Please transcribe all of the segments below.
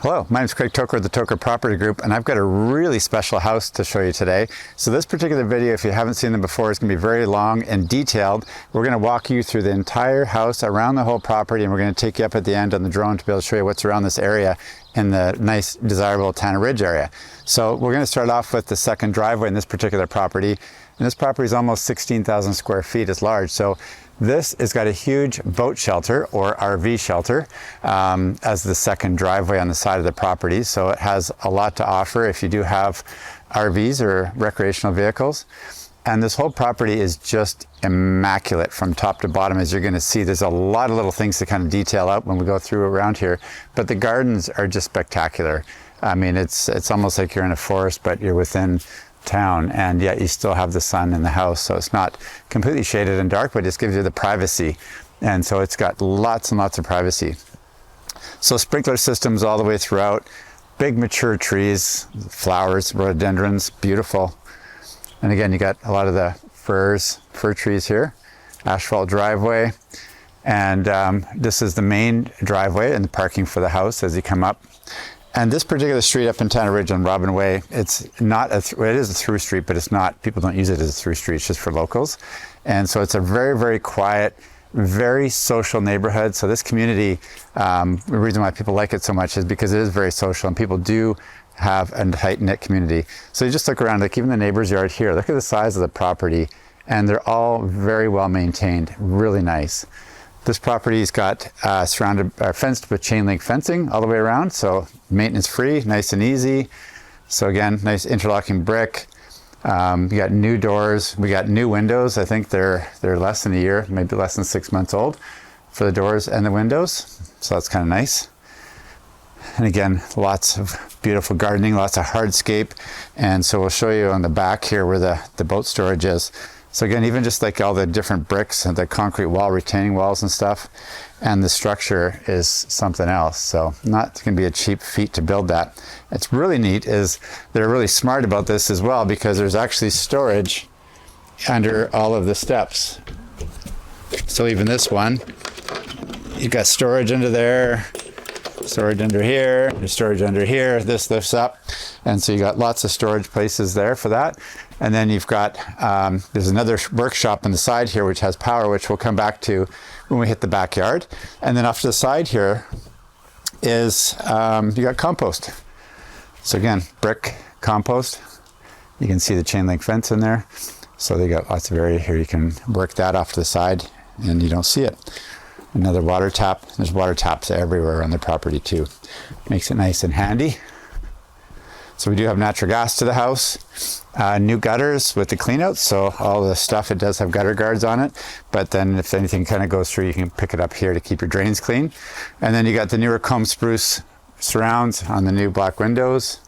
Hello, my name is Craig Toker of the Toker Property Group, and I've got a really special house to show you today. So this particular video, if you haven't seen them before, is going to be very long and detailed. We're going to walk you through the entire house, around the whole property, and we're going to take you up at the end on the drone to be able to show you what's around this area in the nice, desirable Tanner Ridge area. So we're going to start off with the second driveway in this particular property. And this property is almost 16,000 square feet. It's large. So this has got a huge boat shelter or RV shelter as the second driveway on the side of the property. So it has a lot to offer if you do have RVs or recreational vehicles. And this whole property is just immaculate from top to bottom. As you're going to see, there's a lot of little things to kind of detail out when we go through around here. But the gardens are just spectacular. I mean, it's almost like you're in a forest, but you're within town, and yet you still have the sun in the house, so it's not completely shaded and dark, but it just gives you the privacy. And so it's got lots and lots of privacy. So sprinkler systems all the way throughout, big mature trees, flowers, rhododendrons, beautiful. And again, you got a lot of the fir trees here, asphalt driveway, and this is the main driveway and the parking for the house as you come up. And this particular street up in Tanner Ridge on Robin Way, it's not it is a through street, but it's not, people don't use it as a through street, it's just for locals. And so it's a very, very quiet, very social neighborhood. So this community, the reason why people like it so much is because it is very social and people do have a tight-knit community. So you just look around, like even the neighbor's yard here, look at the size of the property, and they're all very well maintained, really nice. This property's got fenced with chain link fencing all the way around, so maintenance free, nice and easy. So again, nice interlocking brick. You got new doors, we got new windows. I think they're less than a year, maybe less than 6 months old for the doors and the windows. So that's kind of nice. And again, lots of beautiful gardening, lots of hardscape. And so we'll show you on the back here where the boat storage is. So again, even just like all the different bricks and the concrete wall, retaining walls and stuff, and the structure is something else. So not going to be a cheap feat to build that. It's really neat is they're really smart about this as well, because there's actually storage under all of the steps. So even this one, you've got storage under there, storage under here, there's storage under here, this lifts up. And so you got lots of storage places there for that. And then you've got, there's another workshop on the side here which has power, which we'll come back to when we hit the backyard. And then off to the side here is, you got compost. So again, brick compost. You can see the chain link fence in there. So they got lots of area here. You can work that off to the side and you don't see it. Another water tap. There's water taps everywhere on the property too. Makes it nice and handy. So we do have natural gas to the house, new gutters with the cleanouts. So all the stuff, it does have gutter guards on it, but then if anything kind of goes through, you can pick it up here to keep your drains clean. And then you got the newer comb spruce surrounds on the new black windows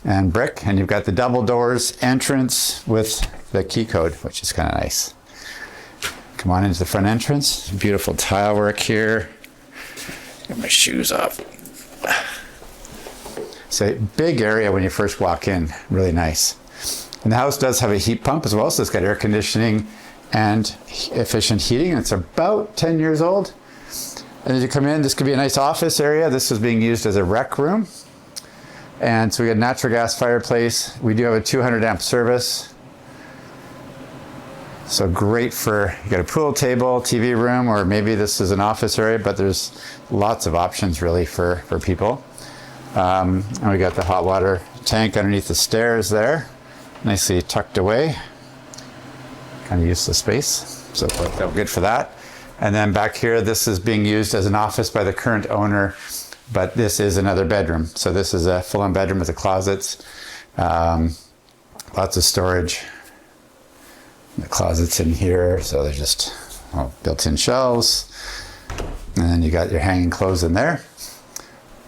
and brick. And you've got the double doors entrance with the key code, which is kind of nice. Come on into the front entrance. Beautiful tile work here. Get my shoes off. It's a big area when you first walk in, really nice. And the house does have a heat pump as well, so it's got air conditioning and efficient heating. It's about 10 years old. And as you come in, this could be a nice office area. This is being used as a rec room. And so we got natural gas fireplace. We do have a 200 amp service. So great for, you got a pool table, TV room, or maybe this is an office area, but there's lots of options really for people. And we got the hot water tank underneath the stairs there, nicely tucked away. Kind of useless space, so it worked out good for that. And then back here, this is being used as an office by the current owner, but this is another bedroom. So this is a full-on bedroom with the closets, lots of storage. The closets in here, so they're just built-in shelves. And then you got your hanging clothes in there.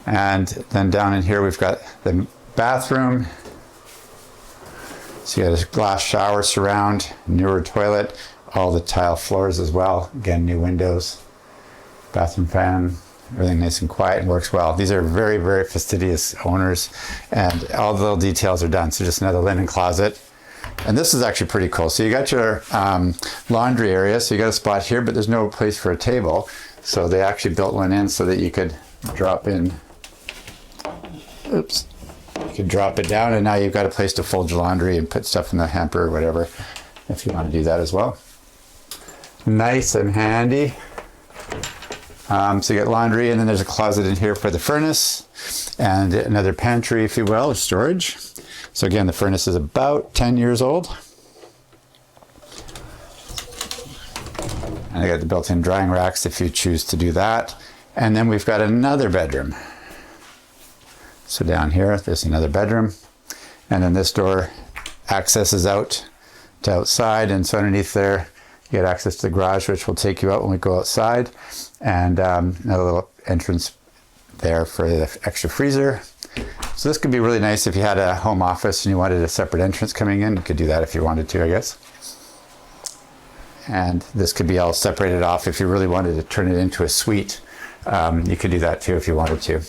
And then down in here, we've got the bathroom. So you got a glass shower surround, newer toilet, all the tile floors as well. Again, new windows, bathroom fan, everything nice and quiet and works well. These are very, very fastidious owners, and all the little details are done. So just another linen closet. And this is actually pretty cool. So you got your laundry area. So you got a spot here, but there's no place for a table. So they actually built one in so that you could drop in Oops. You can drop it down and now you've got a place to fold your laundry and put stuff in the hamper or whatever, if you want to do that as well. Nice and handy. So you get laundry, and then there's a closet in here for the furnace and another pantry, if you will, or storage. So again, the furnace is about 10 years old. And I got the built-in drying racks if you choose to do that. And then we've got another bedroom. So down here, there's another bedroom. And then this door accesses out to outside. And so underneath there, you get access to the garage, which will take you out when we go outside. And another little entrance there for the extra freezer. So this could be really nice if you had a home office and you wanted a separate entrance coming in. You could do that if you wanted to, I guess. And this could be all separated off if you really wanted to turn it into a suite. You could do that too if you wanted to.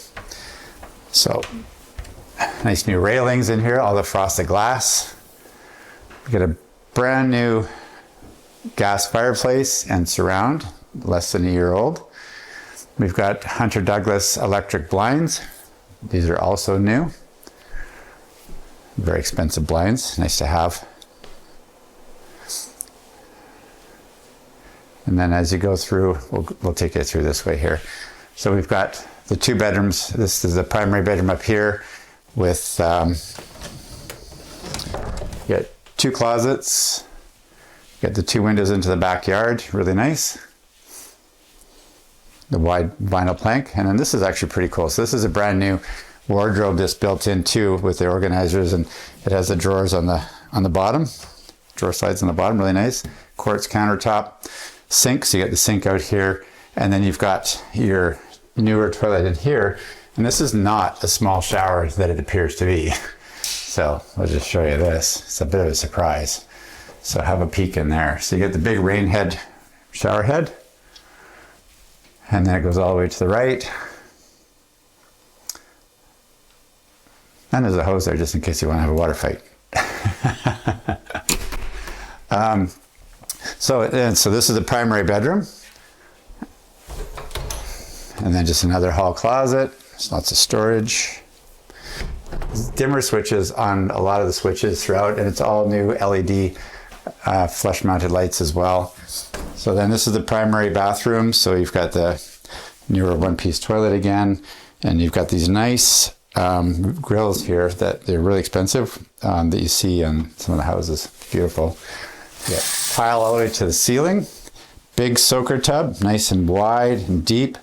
So nice new railings in here, all the frosted glass. We got a brand new gas fireplace and surround, less than a year old. We've got Hunter Douglas electric blinds. These are also new. Very expensive blinds, nice to have. And then as you go through, we'll take you through this way here. So we've got the two bedrooms. This is the primary bedroom up here with you got two closets. You got the two windows into the backyard, really nice. The wide vinyl plank. And then this is actually pretty cool. So this is a brand new wardrobe that's built in too with the organizers, and it has the drawers on the bottom. Drawer slides on the bottom, really nice. Quartz countertop. Sink, so you got the sink out here, and then you've got your newer toilet in here, and this is not a small shower that it appears to be. So I'll just show you this. It's a bit of a surprise. So have a peek in there. So you get the big rain head shower head, and then it goes all the way to the right. And there's a hose there just in case you want to have a water fight. So this is the primary bedroom. And then just another hall closet. There's lots of storage. Dimmer switches on a lot of the switches throughout, and it's all new LED flush mounted lights as well. So then this is the primary bathroom. So you've got the newer one-piece toilet again, and you've got these nice grills here that they're really expensive that you see on some of the houses. Beautiful. Yeah, tile all the way to the ceiling. Big soaker tub, nice and wide and deep.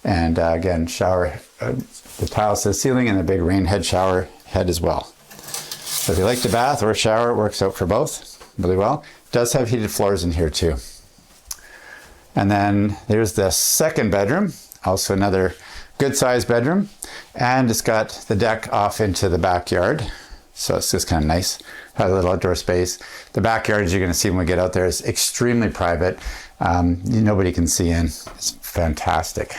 And again, shower, the tiles to the ceiling, and a big rain head shower head as well. So if you like the bath or shower, it works out for both really well. It does have heated floors in here too. And then there's the second bedroom, also another good sized bedroom. And it's got the deck off into the backyard. So it's just kind of nice. Has a little outdoor space. The backyard, as you're going to see when we get out there, is extremely private. Nobody can see in. It's fantastic.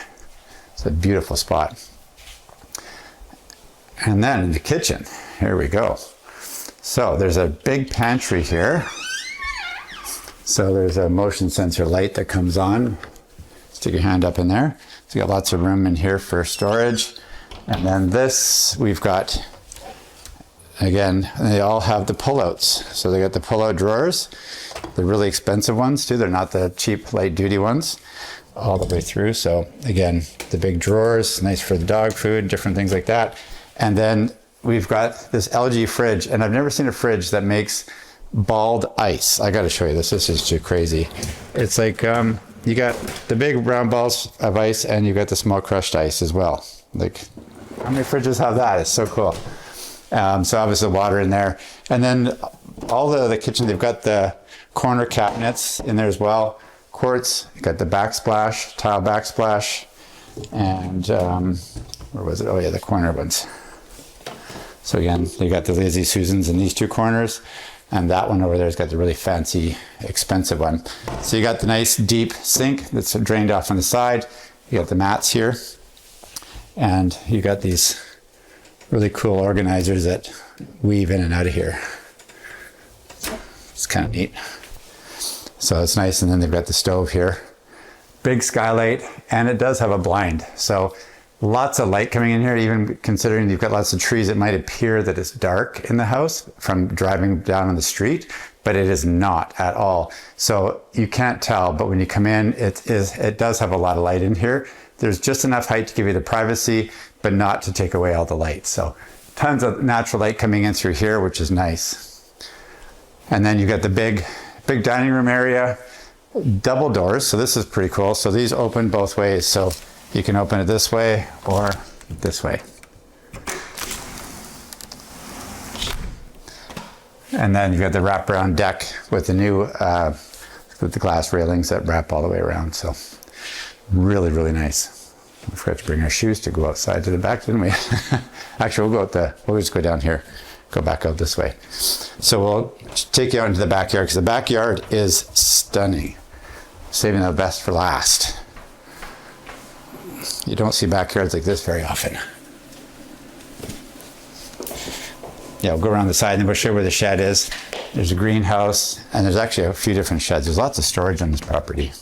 It's a beautiful spot. And then the kitchen. Here we go. So there's a big pantry here. So there's a motion sensor light that comes on. Stick your hand up in there. So you got lots of room in here for storage. And then this, we've got, again, they all have the pullouts. So they got the pullout drawers, the really expensive ones too. They're not the cheap light duty ones all the way through. So again, the big drawers, nice for the dog food, different things like that. And then we've got this LG fridge, and I've never seen a fridge that makes balled ice. I got to show you this. This is too crazy. It's like you got the big round balls of ice, and you got the small crushed ice as well. Like, how many fridges have that? It's so cool. So obviously water in there. And then all the kitchen, they've got the corner cabinets in there as well. Quartz, you got the backsplash, tile backsplash. And where was it? Oh yeah, the corner ones. So again, you got the Lazy Susans in these two corners. And that one over there has got the really fancy, expensive one. So you got the nice deep sink that's drained off on the side. You got the mats here. And you got these really cool organizers that weave in and out of here. It's kind of neat. So it's nice. And then they've got the stove here. Big skylight, and it does have a blind. So Lots of light coming in here, even considering you've got lots of trees. It might appear that it's dark in the house from driving down on the street, but it is not at all. So you can't tell, but when you come in, it does have a lot of light in here. There's just enough height to give you the privacy, but not to take away all the light. So tons of natural light coming in through here, which is nice. And then you've got the big dining room area, double doors. So this is pretty cool. So these open both ways. So you can open it this way or this way. And then you've got the wraparound deck with the new, with the glass railings that wrap all the way around. So really, really nice. We forgot to bring our shoes to go outside to the back, didn't we? Actually, we'll just go down here, go back out this way. So we'll take you out into the backyard because the backyard is stunning. Saving the best for last. You don't see backyards like this very often. Yeah, we'll go around the side and then we'll show you where the shed is. There's a greenhouse, and there's actually a few different sheds. There's lots of storage on this property.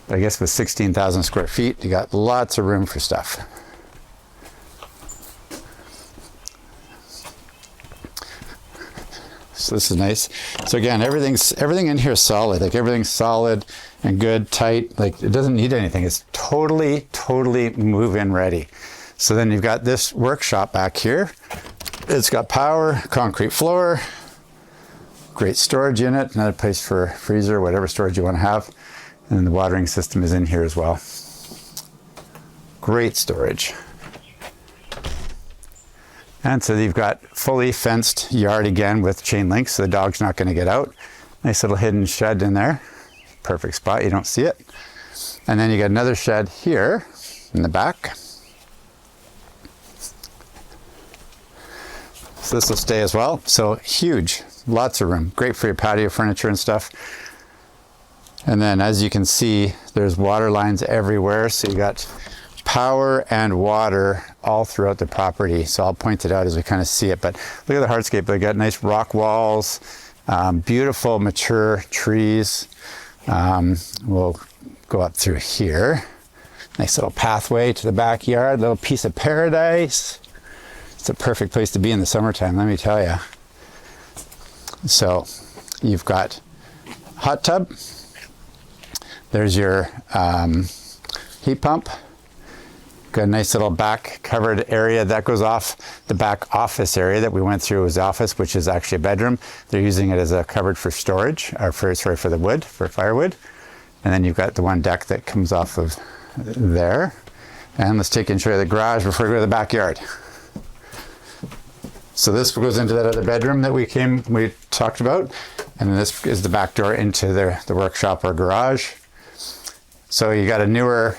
But I guess with 16,000 square feet, you got lots of room for stuff. So this is nice. So again, everything in here is solid. Like everything's solid and good, tight. Like it doesn't need anything. It's totally move-in ready. So then you've got this workshop back here. It's got power, concrete floor, great storage unit, another place for freezer, whatever storage you want to have. And then the watering system is in here as well. Great storage. And so you've got fully fenced yard again with chain link, so the dog's not going to get out. Nice little hidden shed in there. Perfect spot, you don't see it. And then you got another shed here in the back. So this will stay as well. So huge, lots of room. Great for your patio furniture and stuff. And then as you can see, there's water lines everywhere. So you got power and water all throughout the property. So I'll point it out as we kind of see it. But look at the hardscape. They got nice rock walls, beautiful mature trees. We'll go up through here. Nice little pathway to the backyard, little piece of paradise. It's a perfect place to be in the summertime, let me tell you. So you've got hot tub. There's your heat pump. Got a nice little back covered area that goes off the back office area that we went through as the office, which is actually a bedroom. They're using it as a cupboard for storage, or for the wood, for firewood. And then you've got the one deck that comes off of there. And let's take and show you the garage before we go to the backyard. So this goes into that other bedroom that we talked about. And then this is the back door into the workshop or garage. So you got a newer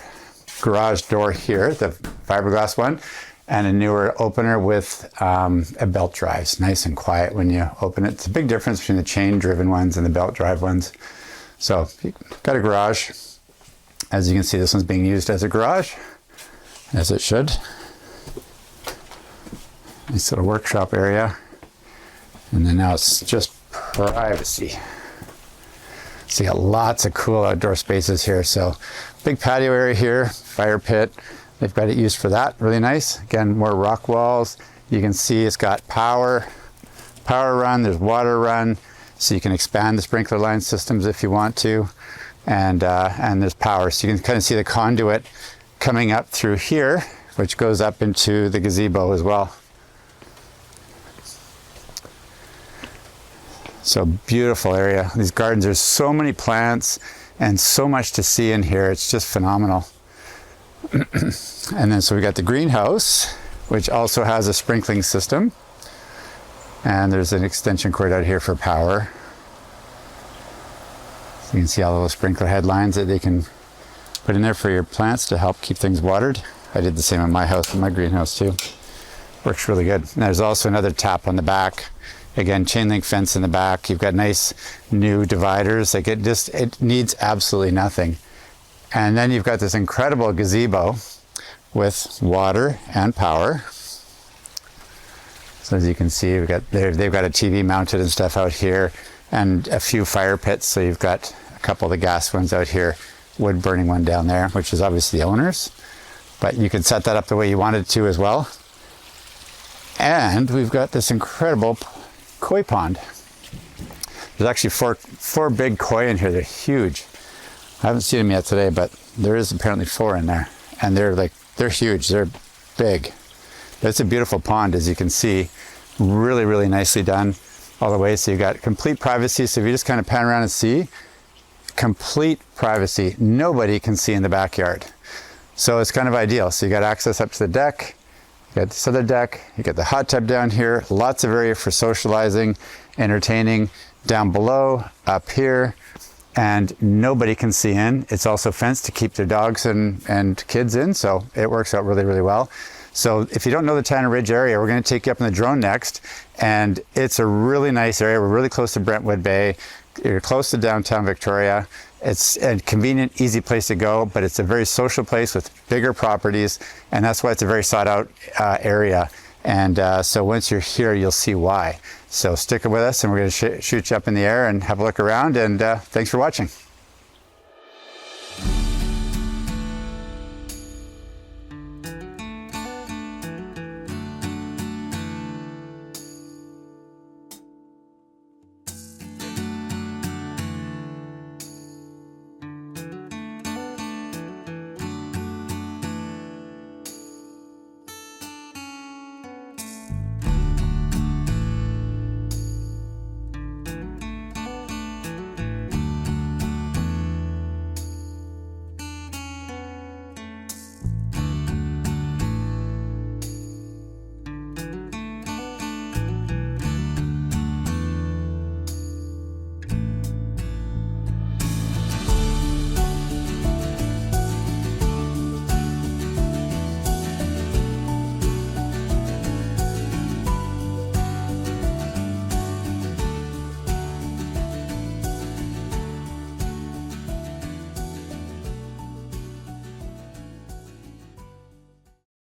garage door here, the fiberglass one, and a newer opener with a belt drive. It's nice and quiet when you open it. It's a big difference between the chain driven ones and the belt drive ones. So you've got a garage. As you can see, this one's being used as a garage, as it should. Nice little workshop area. And then now it's just privacy. So you got lots of cool outdoor spaces here. So big patio area here, fire pit. They've got it used for that, really nice. Again, more rock walls. You can see it's got power run, there's water run. So you can expand the sprinkler line systems if you want to. And there's power. So you can kind of see the conduit coming up through here, which goes up into the gazebo as well. So beautiful area. These gardens, there's so many plants and so much to see in here. It's just phenomenal. And then so we got the greenhouse, which also has a sprinkling system. And there's an extension cord out here for power. So you can see all those sprinkler headlines that they can put in there for your plants to help keep things watered. I did the same in my house, in my greenhouse too. Works really good. And there's also another tap on the back. Again, chain link fence in the back. You've got nice new dividers. Like it needs absolutely nothing. And then you've got this incredible gazebo with water and power. So as you can see, they've got a TV mounted and stuff out here, and a few fire pits. So you've got a couple of the gas ones out here, wood burning one down there, which is obviously the owner's. but you can set that up the way you wanted to as well. And we've got this incredible koi pond. There's actually four big koi in here. They're huge. I haven't seen them yet today, but there is apparently 4 in there, and they're huge. They're big. It's a beautiful pond, as you can see. Really, really nicely done all the way. So you got complete privacy. So if you just kind of pan around and see, complete privacy. Nobody can see in the backyard. So it's kind of ideal. So you got access up to the deck. You got this other deck. You got the hot tub down here. Lots of area for socializing, entertaining. Down below, up here, and nobody can see in. It's also fenced to keep their dogs and kids in, so it works out really, really well. So if you don't know the Tanner Ridge area, we're going to take you up in the drone next, and it's a really nice area. We're really close to Brentwood Bay. You're close to downtown Victoria. It's a convenient, easy place to go, but it's a very social place with bigger properties, and that's why it's a very sought out area. And so once you're here, you'll see why. So stick with us, and we're going to shoot you up in the air and have a look around, and thanks for watching.